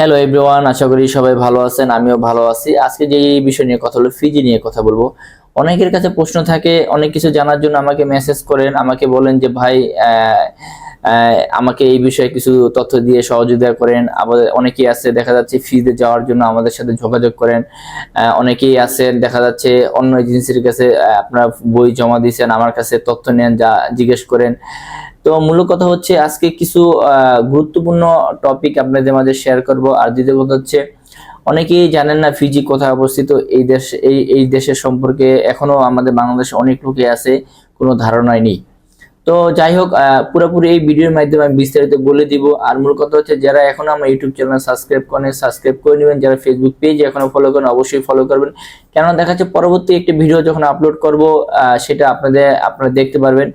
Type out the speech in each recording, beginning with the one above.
Hello everyone, আশা করি সবাই ভালো আছেন। আমিও ভালো আছি। আজকে যে বিষয় নিয়ে কথা হলো, ফিজি নিয়ে কথা বলবো। অনেকের কাছে প্রশ্ন থাকে, অনেক কিছু জানার জন্য আমাকে মেসেজ করেন, আমাকে বলেন যে ভাই আমাকে এই বিষয়ে কিছু তথ্য দিয়ে সহযোগিতা করেন। আবার অনেকেই আছে দেখা যাচ্ছে ফিজে যাওয়ার জন্য আমাদের সাথে যোগাযোগ করেন। অনেকেই আছেন দেখা যাচ্ছে অন্য এজেন্সির কাছে আপনারা বই জমা দিয়েছেন, আমার কাছে তথ্য নেন, যা জিজ্ঞেস করেন। তো মূল কথা হচ্ছে আজকে কিছু গুরুত্বপূর্ণ টপিক আপনাদের মাঝে শেয়ার করব। আর দ্বিতীয় কথা হচ্ছে, অনেকেই জানেন না ফিজি কোথায় অবস্থিত। এই দেশ এই দেশের সম্পর্কে এখনো আমাদের বাংলাদেশে অনেক লোকে আছে, কোনো ধারণাই নেই। তো যাই হোক, পুরোপুরি এই ভিডিওর মাধ্যমে আমি বিস্তারিত বলে দিব। আর মূল কথা হচ্ছে, যারা এখনো আমার ইউটিউব চ্যানেল সাবস্ক্রাইব করেন, সাবস্ক্রাইব করে নেবেন। যারা ফেসবুক পেজ এখনো ফলো করেন, অবশ্যই ফলো করবেন। কেননা দেখা যাচ্ছে পরবর্তী একটি ভিডিও যখন আপলোড করব, সেটা আপনারা দেখতে পারবেন।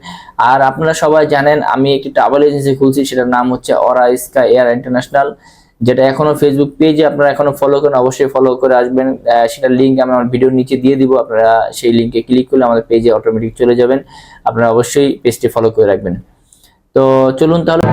আর আপনারা সবাই জানেন আমি একটি ট্রাভেল এজেন্সি খুলছি, সেটার নাম হচ্ছে অরা স্কাই এয়ার ইন্টারন্যাশনাল, যেটা এখনো ফেসবুক পেজে আপনারা এখনো ফলো করেন, অবশ্যই ফলো করে আসবেন। সেটার লিঙ্ক আমি আমার ভিডিওর নিচে দিয়ে দিব। আপনারা সেই লিঙ্কে ক্লিক করলে আমাদের পেজে অটোমেটিক চলে যাবেন। আপনারা অবশ্যই পেজটি ফলো করে রাখবেন। তো চলুন তাহলে।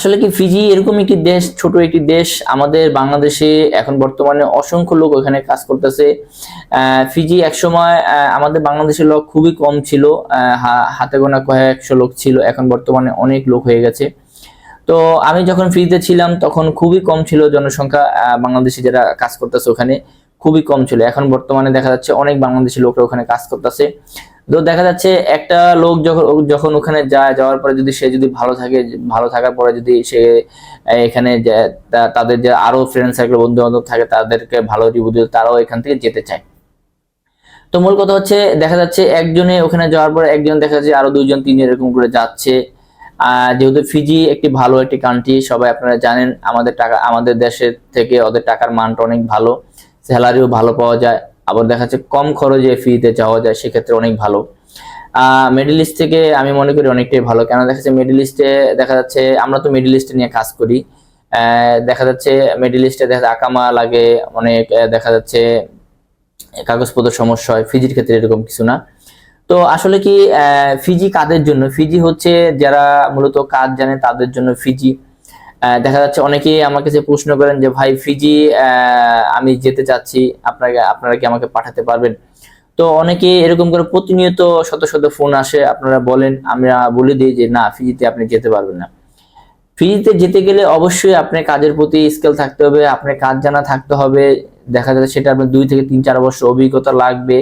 আসলে কি, ফিজি এরকম একটি দেশ, ছোট একটি দেশ। আমাদের বাংলাদেশে এখন বর্তমানে অসংখ্য লোক ওখানে কাজ করতেছে। ফিজি একসময় আমাদের বাংলাদেশের লোক খুবই কম ছিল, হাতে গোনা কয়েকশো লোক ছিল। এখন বর্তমানে অনেক লোক হয়ে গেছে। তো আমি যখন ফিজিতে ছিলাম তখন খুবই কম ছিল জনসংখ্যা, বাংলাদেশি যারা কাজ করতেছে ওখানে খুবই কম ছিল। এখন বর্তমানে দেখা যাচ্ছে অনেক বাংলাদেশি লোকরা ওখানে কাজ করতেছে। তো দেখা যাচ্ছে একটা লোক যখন যখন ওখানে যাওয়ার পরে যদি সে যদি ভালো থাকে, ভালো থাকার পরে যদি সে এখানে তাদের যে আরো ফ্রেন্ড সার্কেল, বন্ধু বান্ধব থাকে, তাদেরকে ভালো রিভিউ দিলে তারাও এখান থেকে যেতে চায়। তো মূল কথা হচ্ছে, দেখা যাচ্ছে একজনে ওখানে যাওয়ার পরে একজন দেখা যাচ্ছে আরো দুইজন তিনজন এরকম করে যাচ্ছে। যেহেতু ফিজি একটি ভালো একটি কান্ট্রি, সবাই আপনারা জানেন, আমাদের দেশের থেকে ওদের টাকার মানটা অনেক ভালো, স্যালারিও ভালো পাওয়া যায়। আবার দেখা যাচ্ছে কম খরচে ফ্রিতে যাওয়া যায়, সেক্ষেত্রে অনেক ভালো। মিডল ইস্ট থেকে আমি মনে করি অনেকটাই ভালো। কেন দেখা যাচ্ছে মিডল ইস্টে দেখা যাচ্ছে, আমরা তো মিডল ইস্টে নিয়ে কাজ করি। দেখা যাচ্ছে মিডল ইস্টে দেখা যাচ্ছে আকামা লাগে অনেক, দেখা যাচ্ছে কাগজপত্র সমস্যা হয়। ফিজির ক্ষেত্রে এরকম কিছু না। তো আসলে কি, ফিজি কাদের জন্য? ফিজি হচ্ছে যারা মূলত কাজ জানে তাদের জন্য ফিজি। দেখা যাচ্ছে অনেকেই আমার কাছে প্রশ্ন করেন যে ভাই ফিজি আমি যেতে চাচ্ছি, আপনারা কি আমাকে পাঠাতে পারবেন? তো অনেকে এরকম করে প্রতিনিয়ত শত শত ফোন আসে, আপনারা বলেন, আমরা বলে দিই যে না, ফিজিতে আপনি যেতে পারবেন না। ফিজিতে যেতে গেলে অবশ্যই আপনার কাজের প্রতি স্কিল থাকতে হবে, আপনার কাজ জানা থাকতে হবে। দেখা যাচ্ছে সেটা আপনার 2 থেকে 3-4 বছর অভিজ্ঞতা লাগবে।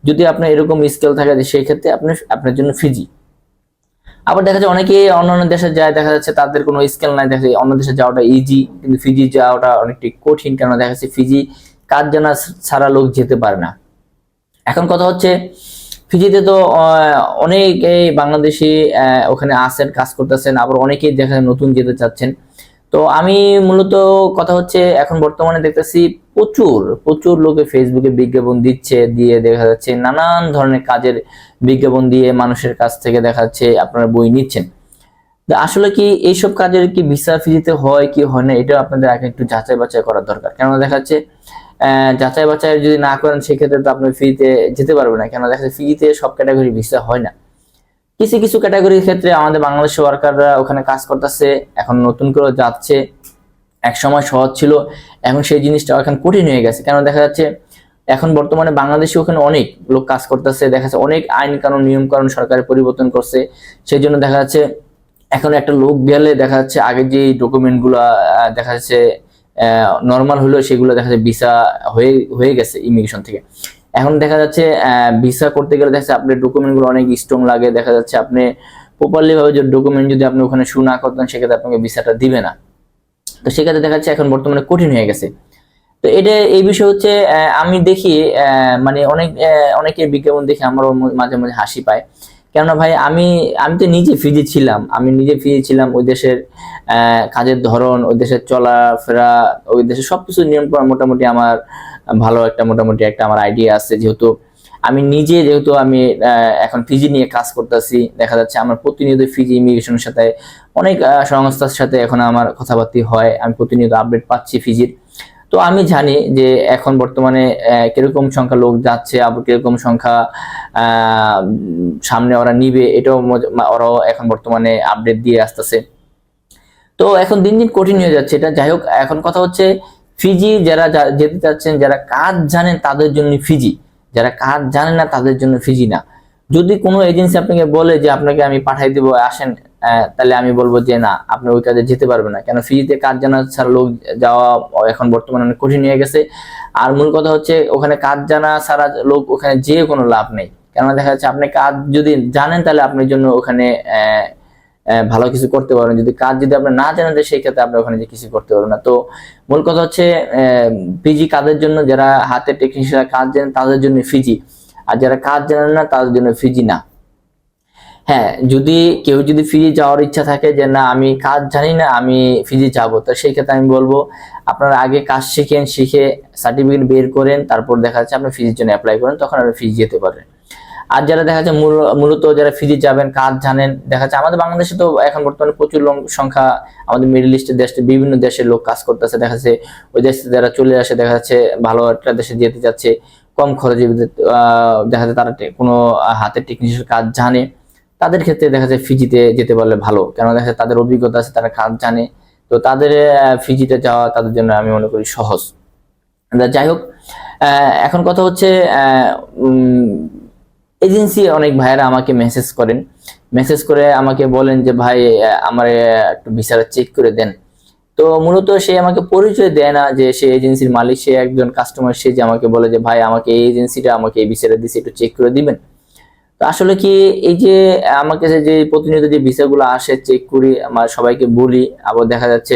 যদি আপনার এরকম স্কিল থাকে, সেই ক্ষেত্রে আপনার জন্য ফিজি। আবার দেখা যায় অনেকে অন্যান্য দেশে যায়, দেখা যাচ্ছে তাদের কোনো স্কিল নাই, দেখা যায় অন্য দেশে যাওয়াটা ইজি, কিন্তু ফিজি যাওয়াটা অনেকটি কঠিন। কেন দেখা যাচ্ছে ফিজি কাজ জানা ছাড়া লোক যেতে পারে না। এখন কথা হচ্ছে, ফিজিতে তো অনেক এই বাংলাদেশি ওখানে আছেন, কাজ করতেছেন। আবার অনেকেই দেখা যায় নতুন যেতে চাচ্ছেন। তো আমি মূলত কথা হচ্ছে, এখন বর্তমানে দেখতেছি প্রচুর প্রচুর লোকে ফেসবুকে বিজ্ঞাপন দিচ্ছে, দিয়ে দেখা যাচ্ছে নানান ধরনের কাজের বিজ্ঞাপন দিয়ে মানুষের কাছ থেকে দেখা যাচ্ছে আপনারা বই নিচ্ছেন। তো আসলে কি এইসব কাজের কি ভিসা ফিজিতে হয় কি হয় না, এটা আপনাদের আগে একটু যাচাই বাছাই করা দরকার। কেননা দেখা যাচ্ছে যাচাই বাছাই যদি না করেন, সেক্ষেত্রে তো আপনি ফ্রিতে যেতে পারবেন না। কেন দেখা যাচ্ছে ফ্রিতে সব ক্যাটাগরি ভিসা হয় না। কিছু কিছু ক্যাটাগরির ক্ষেত্রে আমাদের বাংলাদেশের ওয়ার্কাররা ওখানে কাজ করতেছে, এখন নতুন করে যাচ্ছে। এক সময় সহজ ছিল, এখন সেই জিনিসটা এখন কঠিন হয়ে গেছে। কেন দেখা যাচ্ছে এখন বর্তমানে বাংলাদেশে ওখানে অনেক লোক কাজ করতেছে, দেখা যাচ্ছে অনেক আইন কানুন নিয়ম কানুন সরকারের পরিবর্তন করছে। সেই জন্য দেখা যাচ্ছে এখন একটা লোক গেলে দেখা যাচ্ছে আগে যে ডকুমেন্ট গুলা দেখা যাচ্ছে নর্মাল হলো, সেগুলো দেখা যাচ্ছে ভিসা হয়ে হয়ে গেছে ইমিগ্রেশন থেকে। এখন দেখা যাচ্ছে ভিসা করতে গেলে দেখা যাচ্ছে আপনার ডকুমেন্ট গুলো অনেক স্ট্রং লাগে। দেখা যাচ্ছে আপনি প্রপারলি ভাবে যে ডকুমেন্ট যদি আপনি ওখানে শু না করতেন, সেক্ষেত্রে আপনাকে ভিসাটা দিবে না। তো সেক্ষেত্রে দেখা যাচ্ছে এখন বর্তমানে কঠিন হয়ে গেছে। তো এটা এই বিষয় হচ্ছে, আমি দেখি মানে অনেকের বিজ্ঞাপন দেখে আমারও মাঝে মাঝে হাসি পায়। কেননা ভাই আমি আমি তো নিজে ফিজি ছিলাম, ওই দেশের কাজের ধরন, ওই দেশের চলাফেরা, ওই দেশের সবকিছু নিয়ম করা মোটামুটি আমার ভালো একটা মোটামুটি একটা আমার আইডিয়া আছে। যেহেতু আমি এখন ফিজি নিয়ে কাজ করতেছি, দেখা যাচ্ছে আমার প্রতিনিয়ত ফিজি ইমিগ্রেশনের সাথে অনেক সংস্থার সাথে এখন আমার কথাবার্তা হয়, আমি প্রতিনিয়ত আপডেট পাচ্ছি ফিজির। তো আমি জানি যে এখন বর্তমানে কিরকম সংখ্যা লোক যাচ্ছে, আবার কিরকম সংখ্যা সামনে ওরা নিবে, এটাও ওরাও এখন বর্তমানে আপডেট দিয়ে আসতেছে। তো এখন দিন দিন কঠিন হয়ে যাচ্ছে এটা। যাই হোক, এখন কথা হচ্ছে ফিজি যারা যেতে চাচ্ছেন, যারা কাজ জানেন তাদের জন্য ফিজি, যারা কাজ জানেন না তাদের জন্য ফিজি না। যদি কোনো এজেন্সি আপনাকে বলে যে আপনাকে আমি পাঠাই দিব আসেন, তাহলে আমি বলবো যে না, আপনি ওই কাজে যেতে পারবেন না, কেন ফিজিতে কাজ জানা ছাড়া লোক যাওয়া এখন বর্তমানে অনেক কঠিন হয়ে গেছে। আর মূল কথা হচ্ছে ওখানে কাজ জানা ছাড়া লোক ওখানে যেয়ে কোনো লাভ নেই, কেননা দেখা যাচ্ছে আপনি কাজ যদি জানেন তাহলে আপনার জন্য ওখানে ভালো কিছু করতে পারবেন, যদি কাজ যদি আপনি না জানেন সেই ক্ষেত্রে আপনি ওখানে যে কিছু করতে পারবেন না। তো মূল কথা হচ্ছে ফিজি কাদের জন্য, যারা হাতের টেকনিশিয়ান কাজ জানেন তাদের জন্য ফিজি, আর যারা কাজ জানেন না তাদের জন্য ফিজি না। হ্যাঁ, যদি কেউ যদি ফিজি যাওয়ার ইচ্ছা থাকে যে না আমি কাজ জানি না আমি ফিজি যাবো, তো সেই ক্ষেত্রে আমি বলবো আপনারা আগে কাজ শিখেন, শিখে সার্টিফিকেট বের করেন, তারপর দেখা যাচ্ছে আপনি ফিজির জন্য অ্যাপ্লাই করেন, তখন আপনি ফিজি যেতে পারেন। আর যারা দেখা যাচ্ছে মূলত যারা ফিজি যাবেন কাজ জানেন, দেখা যাচ্ছে আমাদের বাংলাদেশে তো এখন বর্তমানে প্রচুর সংখ্যা, আমাদের মিডল ইস্টের দেশে বিভিন্ন দেশের লোক কাজ করতেছে, দেখা যাচ্ছে ওই দেশে যারা চলে আসে দেখা যাচ্ছে ভালো একটা দেশে যেতে যাচ্ছে কম খরচে, দেখা যাচ্ছে তারা কোনো হাতের টেকনিশিয়ান কাজ জানে, তাদের ক্ষেত্রে দেখা যায় ফিজিতে যেতে পারলে ভালো, কেন দেখা যায় তাদের অভিজ্ঞতা আছে, তারা কাজ জানে, তো তাদের ফিজিতে যাওয়া তাদের জন্য আমি মনে করি সহজ। যাই হোক, এখন কথা হচ্ছে এজেন্সি অনেক ভাইয়েরা আমাকে মেসেজ করে আমাকে বলেন যে ভাই আমার একটু ভিসাটা চেক করে দেন। তো মূলত সে আমাকে পরিচয় দেয় না যে সে এজেন্সির মালিক, সে একজন কাস্টমার, সে যে আমাকে বলে যে ভাই আমাকে এই এজেন্সিটা আমাকে এই ভিসাটা দিছে একটু চেক করে দিবেন। তো আসলে কি এই যে আমার কাছে যে প্রতিনিয়ত যে ভিসাগুলো আসে চেক করি, আমার সবাইকে বলি, আবার দেখা যাচ্ছে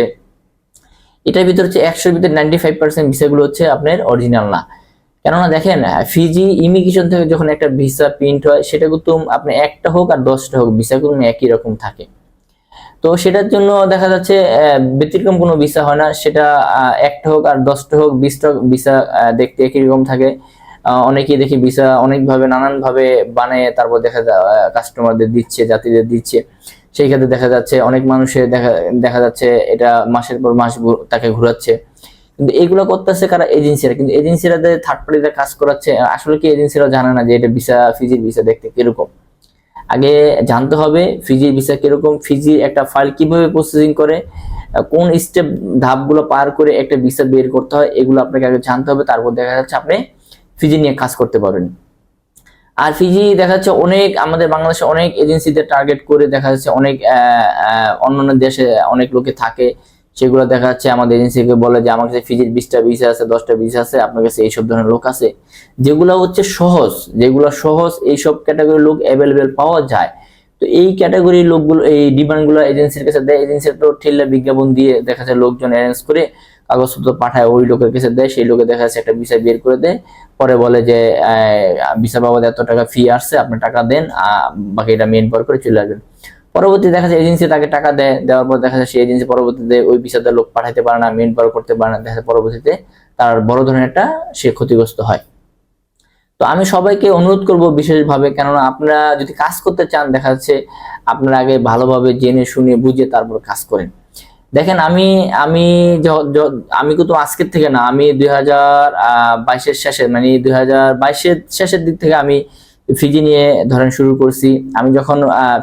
এটার ভিতর হচ্ছে 100-র ভিতরে 95% ভিসাগুলো হচ্ছে আপনার অরিজিনাল না। কেননা দেখেন ফিজি ইমিগ্রেশন থেকে যখন একটা ভিসা প্রিন্ট হয় সেটা কিন্তু আপনি একটা হোক আর 10টা হোক ভিসা কিন্তু একই রকম থাকে। তো সেটার জন্য দেখা যাচ্ছে ব্যতিক্রম কোনো ভিসা হয় না, সেটা একটা হোক আর 10টা হোক 20টা ভিসা দেখতে একই রকম থাকে। অনেকেই দেখি ভিসা অনেকভাবে নানান ভাবে বানায় তারপর দেখা যায় কাস্টমারদের দিচ্ছে, যাত্রীদের দিচ্ছে, সেই ক্ষেত্রে দেখা যাচ্ছে অনেক মানুষের দেখা যাচ্ছে এটা মাসের পর মাস তাকে ঘুরাচ্ছে। কিন্তু এগুলো করতেছে কারা? এজেন্সিরা। কিন্তু এজেন্সিরা থার্ড পার্টিতে কাজ করাচ্ছে, আসলে কি এজেন্সিরা জানে না যে এটা ভিসা, ফিজির ভিসা দেখতে কিরকম। আগে জানতে হবে ফিজির ভিসা কিরকম, ফিজির একটা ফাইল কিভাবে প্রসেসিং করে, কোন স্টেপ ধাপগুলো পার করে একটা ভিসা বের করতে হয়, এগুলো আপনাকে আগে জানতে হবে, তারপর দেখা যাচ্ছে আপনি ফিজি নিয়ে কাজ করতে পারবেন। আর ফিজি দেখা যাচ্ছে অনেক আমাদের বাংলাদেশে অনেক এজেন্সিদের টার্গেট করে দেখা যাচ্ছে অনেক অন্যান্য দেশে অনেক লোকে থাকে, সেগুলো দেখা যাচ্ছে আমাদের এজেন্সিকে বলে যে আমার কাছে ফিজির 20টা ভিসা আছে, 10টা ভিসা আছে, আপনার কাছে এইসব ধরনের লোক আছে, যেগুলো হচ্ছে সহজ এইসব ক্যাটাগরির লোক অ্যাভেলেবেল পাওয়া যায়। তো এই ক্যাটাগরির লোকগুলো এই ডিমান্ডগুলো এজেন্সির কাছে দেয়, এজেন্সির তো ঠেলে বিজ্ঞাপন দিয়ে দেখা যাচ্ছে লোকজন অ্যারেঞ্জ করে কাগজপত্র পাঠায়, ওই লোকের কাছে দেয়, সেই লোকে দেখা যাচ্ছে একটা ভিসা বের করে দেয়, পরে বলে যে ভিসা বাবদ এত টাকা ফি আসছে আপনি টাকা দেন, বাকি এটা মেন পর করে চলে আসবেন। পরবর্তী দেখা যায় এজেন্সি তাকে টাকা দেওয়ার পর দেখা যায় সেই এজেন্সি পরবর্তীতে ওই ভিসাদার লোক পাঠাইতে পারে না, মেন পার করতে পারে না, দেখা যায় পরবর্তীতে তার বড় ধরনের একটা সে ক্ষতিগ্রস্ত হয়। তো আমি সবাইকে অনুরোধ করব বিশেষভাবে, কেননা আপনারা যদি কাজ করতে চান দেখা যাচ্ছে আপনারা আগে ভালোভাবে জেনে শুনে বুঝে তারপর কাজ করেন। দেখেন আমি আমি আমি কিন্তু আজকের থেকে না, আমি 2022-এর শেষে মানে 2022-এর শেষের দিক থেকে আমি ফিজি নিয়ে ধরেন শুরু করছি। আমি যখন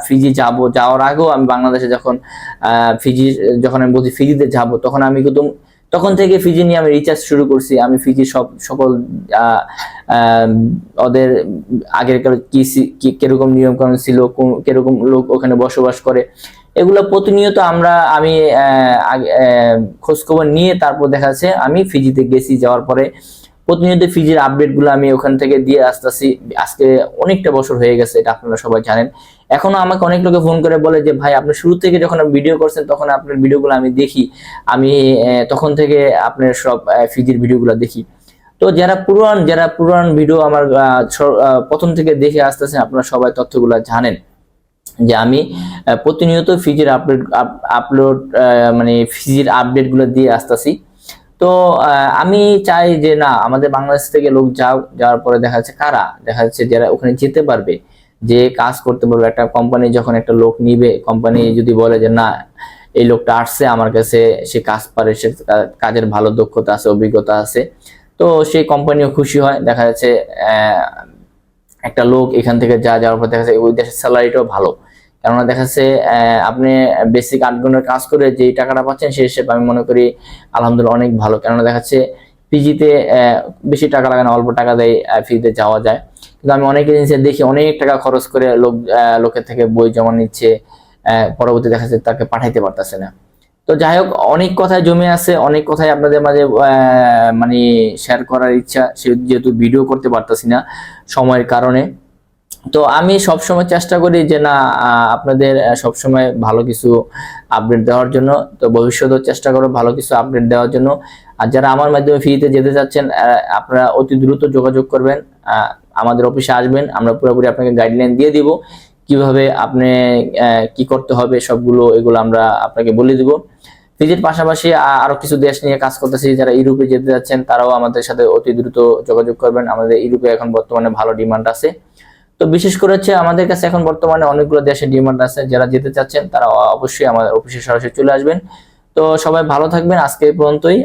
ফিজি যাওয়ার আগেও আমি বাংলাদেশে যখন আমি বলছি ফিজিতে যাব, তখন আমি কিন্তু তখন থেকে ফিজি নিয়ে আমি রিসার্চ শুরু করছি। আমি ফিজি সকল ওদের আগের কি কিরকম নিয়ম কানুন ছিল, কিরকম লোক ওখানে বসবাস করে, এগুলো প্রতিনিয়ত আমি খোঁজখবর নিয়ে তারপর দেখা যাচ্ছে আমি ফিজিতে গেছি। যাওয়ার পরে প্রতিনিয়ত ফিজির আপডেট গুলো আমি ওখান থেকে দিয়ে আসতেছি। আজকে অনেকটা বছর হয়ে গেছে, এটা আপনারা সবাই জানেন। এখনো আমাকে অনেক লোকে ফোন করে বলে যে ভাই আপনি শুরু থেকে যখন ভিডিও করছেন তখন আপনার ভিডিওগুলো আমি দেখি, আমি তখন থেকে আপনার সব ফিজির ভিডিওগুলো দেখি। তো যারা পুরান ভিডিও আমার প্রথম থেকে দেখে আসতেছেন আপনারা সবাই তথ্যগুলো জানেন যে আমি প্রতিনিয়ত ফিজির আপলোড মানে ফিজির আপডেট গুলো দিয়ে আসতেছি। তো আমি চাই যে না, আমাদের বাংলাদেশ থেকে লোক যাওয়ার পরে দেখা যাচ্ছে যারা ওখানে যেতে পারবে, যে কাজ করতে পারবে। একটা কোম্পানি যখন একটা লোক নিবে, কোম্পানি যদি বলে যে না এই লোকটা আসছে আমার কাছে, সে কাজ পারে, সে কাজের ভালো দক্ষতা আছে, অভিজ্ঞতা আছে। তো সেই কোম্পানিও খুশি হয়। দেখা যাচ্ছে একটা লোক এখান থেকে যাওয়ার পর দেখা যাচ্ছে ওই দেশের স্যালারিটাও ভালো। কেননা দেখা যাচ্ছে আপনি বেসিক 8 ঘন্টার কাজ করে যে টাকাটা পাচ্ছেন সেই হিসেবে আমি মনে করি আলহামদুলিল্লাহ অনেক ভালো। কেননা দেখা যাচ্ছে পিজিতে বেশি টাকা লাগে না, অল্প টাকা দেয় ফ্রিতে যাওয়া যায়। কিন্তু আমি অনেক এজেন্সি দেখি অনেক টাকা খরচ করে লোকের থেকে বই জমা নিচ্ছে, পরবর্তী দেখা যাচ্ছে তাকে পাঠাইতে পারতেছে না। তো যাই হোক, অনেক কথাই জমে আছে, অনেক কথাই আপনাদের মাঝে মানে শেয়ার করার ইচ্ছা, যেহেতু ভিডিও করতে পারতেছি না সময়ের কারণে। তো আমি সবসময় চেষ্টা করি যে না আপনাদের সবসময় ভালো কিছু আপডেট দেওয়ার জন্য। তো ভবিষ্যতেও চেষ্টা করব ভালো কিছু আপডেট দেওয়ার জন্য। আর যারা আমার মাধ্যমে ফ্রিতে যেতে চাচ্ছেন আপনারা অতি দ্রুত যোগাযোগ করবেন, আমাদের অফিসে আসবেন, আমরা পুরোপুরি আপনাকে গাইডলাইন দিয়ে দিব কিভাবে আপনি কি করতে হবে, সবগুলো এগুলো আমরা আপনাকে বলে দিব। ফিজির পাশাপাশি আরো কিছু দেশ নিয়ে কাজ করতেছি। যারা ইউরোপে যেতে যাচ্ছেন তারাও আমাদের সাথে অতি দ্রুত যোগাযোগ করবেন। আমাদের ইউরোপে এখন বর্তমানে ভালো ডিমান্ড আছে। তো বিশেষ করে হচ্ছে আমাদের কাছে এখন বর্তমানে অনেকগুলো দেশের ডিমান্ড আছে। যারা যেতে চাচ্ছেন তারা অবশ্যই আমাদের অফিসে সরাসরি চলে আসবেন। তো সবাই ভালো থাকবেন, আজকে এই পর্যন্তই।